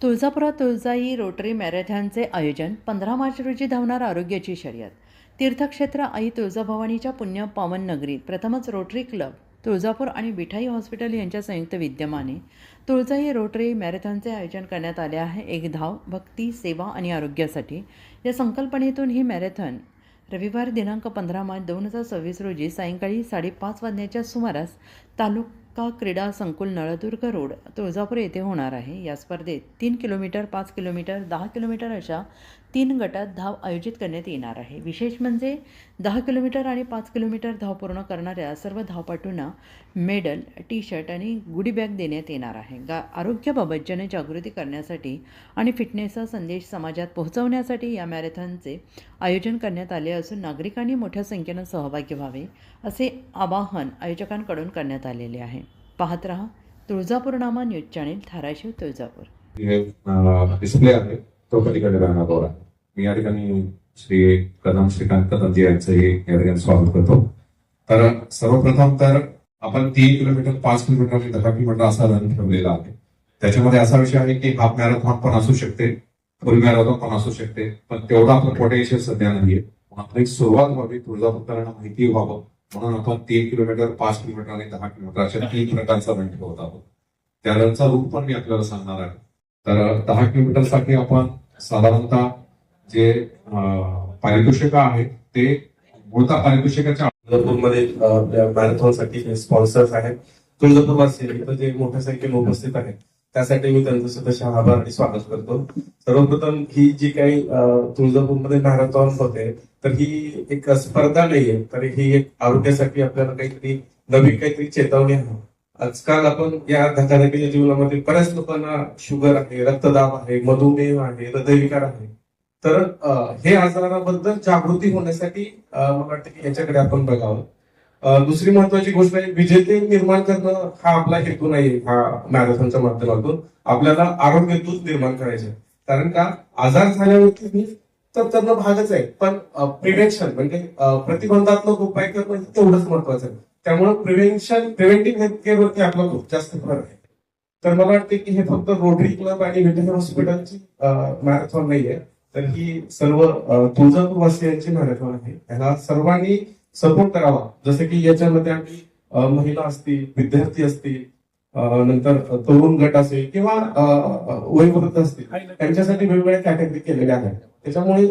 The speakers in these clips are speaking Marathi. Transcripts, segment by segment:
तुळजापुरात तुळजाई रोटरी मॅरेथॉनचे आयोजन 15 मार्च रोजी धावणार आरोग्याची शर्यत. तीर्थक्षेत्र आई तुळजाभवानीच्या पुण्य पावन नगरीत प्रथमच रोटरी क्लब तुळजापूर आणि विठाई हॉस्पिटल यांच्या संयुक्त विद्यमाने तुळजाई रोटरी मॅरेथॉनचे आयोजन करण्यात आले आहे. एक धाव, भक्ती, सेवा आणि आरोग्यासाठी या संकल्पनेतून ही मॅरेथॉन रविवार दिनांक 15 मार्च 2026 रोजी सायंकाळी 5:30 वाजण्याच्या सुमारास तालुका क्रीडा संकुल नळदुर्ग रोड तुळजापूर येथे होणार आहे. या स्पर्धेत 3 किलोमीटर, 5 किलोमीटर, 10 किलोमीटर अशा 3 गटात धाव आयोजित करण्यात येणार आहे. विशेष म्हणजे 10 किलोमीटर आणि 5 किलोमीटर धाव पूर्ण करणाऱ्या सर्व धावपटूंना मेडल, टी शर्ट आणि गुडी बॅग देण्यात येणार आहे. आरोग्याबाबत जनजागृती करण्यासाठी आणि फिटनेसचा संदेश समाजात पोहोचवण्यासाठी या मॅरेथॉनचे आयोजन करण्यात आले असून नागरिकांनी मोठ्या संख्येनं सहभागी व्हावे असे आवाहन आयोजकांकडून करण्यात आलेले आहे. पाहत रहा Tuljapurnama news channel, Dharashiv, Tuljapur. Display आहे तो पलीकडे राहणार. मी या ठिकाणी श्री कदम श्रीकांत कदमजी यांचंही या ठिकाणी स्वागत करतो. तर सर्वप्रथम तर आपण 3 किलोमीटर, 5 किलोमीटर आणि 10 किलोमीटर असा रन ठेवलेला आहे. त्याच्यामध्ये असा विषय आहे की हाफ मॅरेथॉन पण असू शकते, फुल मॅरेथॉन पण असू शकते, पण तेवढा आपलं पोटेन्शियल सध्या नाहीये. आपण एक सुरुवात व्हावी, तुळजापूरकरांना माहिती व्हावं म्हणून आपण 3 किलोमीटर, 5 किलोमीटर आणि 10 किलोमीटर अशा 3 प्रकारचा रन ठेवत आहोत. त्या रनचा रूट पण मी आपल्याला सांगणार आहे. तर 10 किलोमीटर साठी आपण साधारणतः जे पारितोषिक आहे ते मूळता पारितोषिकाच्या तुळजापूरमध्ये मॅरेथॉनसाठी स्पॉन्सर्स आहेत. तुळजापूरवासी इथं जे मोठ्या संख्येने उपस्थित आहेत त्यासाठी मी त्यांचं सदस्य आभार आणि स्वागत करतो. सर्वप्रथम ही जी काही तुळजापूरमध्ये मॅरेथॉन होते तर ही एक स्पर्धा नाहीये, तर ही एक आरोग्यासाठी आपल्याला काहीतरी नवीन काहीतरी चेतावणी आहे. आजकाल आपण या धकाधकीच्या जीवनामध्ये बऱ्याच लोकांना शुगर आहे, रक्तदाब आहे, मधुमेह आहे, हृदयविकार आहे. तर हे आजाराबद्दल जागृती होण्यासाठी मला वाटतं की याच्याकडे आपण बघावं. दुसरी महत्वाची गोष्ट आहे, विजेते निर्माण करणं हा आपला हेतू नाही. हा मॅरेथॉनच्या माध्यमातून आपल्याला आरोग्य दूत निर्माण करायचे. कारण का आजार झाल्यावरती तर त्यांना भागच आहे, पण प्रिव्हेन्शन म्हणजे प्रतिबंधात्मक उपाय करणं तेवढंच महत्वाचं आहे. त्यामुळे प्रिव्हेंटिव्ह हेल्थ केअरवरती आपला खूप जास्त भर आहे. तर मला वाटतं की हे फक्त रोटरी क्लब आणि विठाई हॉस्पिटलची मॅरेथॉन नाहीये, तर ही सर्व तुळजापूरवासियांची मॅरेथॉन आहे. याला सर्वांनी सपोर्ट करावा. जसं की याच्यामध्ये आम्ही महिला असतील, विद्यार्थी असतील, नंतर तरुण गट असेल किंवा वयोवृद्ध असतील, त्यांच्यासाठी वेगवेगळ्या कॅटेगरी केलेल्या आहेत. त्याच्यामुळे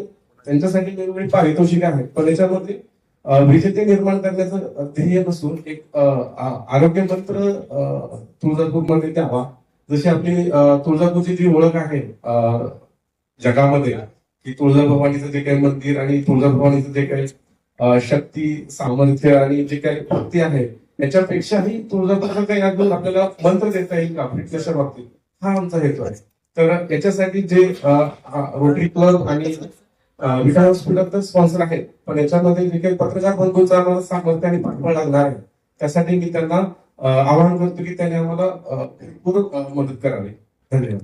त्यांच्यासाठी वेगवेगळी पारितोषिक आहेत. पण याच्यामध्ये विजेते निर्माण करण्याचं ध्येय नसून एक आरोग्य मंत्र तुळजापूरमध्ये द्यावा. जशी आपली तुळजापूरची जी ओळख आहे जगामध्ये की तुळजाभवानीचं जे काही मंदिर आणि तुळजाभवानीचं जे काही शक्ती, सामर्थ्य आणि जे काही भक्ती आहे याच्यापेक्षाही तुळजापूरचं काही अजून आपल्याला मंत्र देता येईल का फिटनेसच्या बाबतीत, हा आमचा हेतू आहे. तर याच्यासाठी जे रोटरी क्लब आणि विठाई हॉस्पिटल तर स्पॉन्सर आहेत, पण याच्यामध्ये जे काही पत्रकार बंधूंचा आम्हाला सामर्थ्य आणि पाठबळ लागणार आहे त्यासाठी मी त्यांना आवाहन करतो की त्यांनी आम्हाला भरपूर मदत करावी. धन्यवाद.